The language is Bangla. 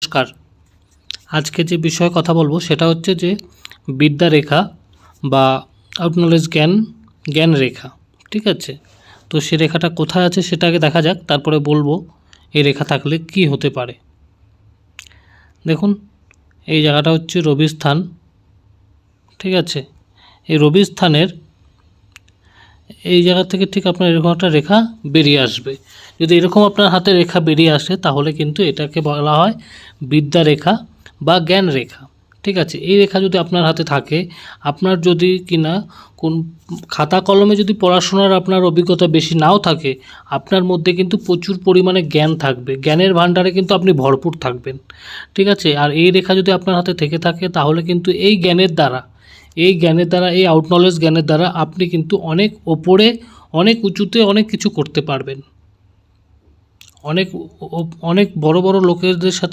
নমস্কার। আজকে যে বিষয়ে কথা বলবো সেটা হচ্ছে যে বিদ্যারেখা বা আউট নলেজ জ্ঞান রেখা। ঠিক আছে, তো সে রেখাটা কোথায় আছে সেটা আগে দেখা যাক, তারপরে বলবো এই রেখা থাকলে কি হতে পারে। দেখুন, এই জায়গাটা হচ্ছে রবি স্থান। ঠিক আছে, এই রবি স্থানের এই জায়গা থেকে ঠিক আপনার এরকম একটা রেখা বেরিয়ে আসবে। যদি এরকম আপনার হাতে রেখা বেরিয়ে আসে তাহলে কিন্তু এটাকে বলা হয় বিদ্যারেখা বা জ্ঞান রেখা। ঠিক আছে, এই রেখা যদি আপনার হাতে থাকে, আপনার যদি কিনা কোন খাতা কলমে যদি পড়াশোনার আপনার অভিজ্ঞতা বেশি নাও থাকে, আপনার মধ্যে কিন্তু প্রচুর পরিমাণে জ্ঞান থাকবে, জ্ঞানের ভাণ্ডারে কিন্তু আপনি ভরপুর থাকবেন। ঠিক আছে, আর এই রেখা যদি আপনার হাতে থেকে থাকে তাহলে কিন্তু এই জ্ঞানের দ্বারা এই আউট নলেজ জ্ঞানের দ্বারা আপনি কিন্তু অনেক ওপরে, অনেক উঁচুতে অনেক কিছু করতে পারবেন। অনেক বড় বড় লোকেদের সাথে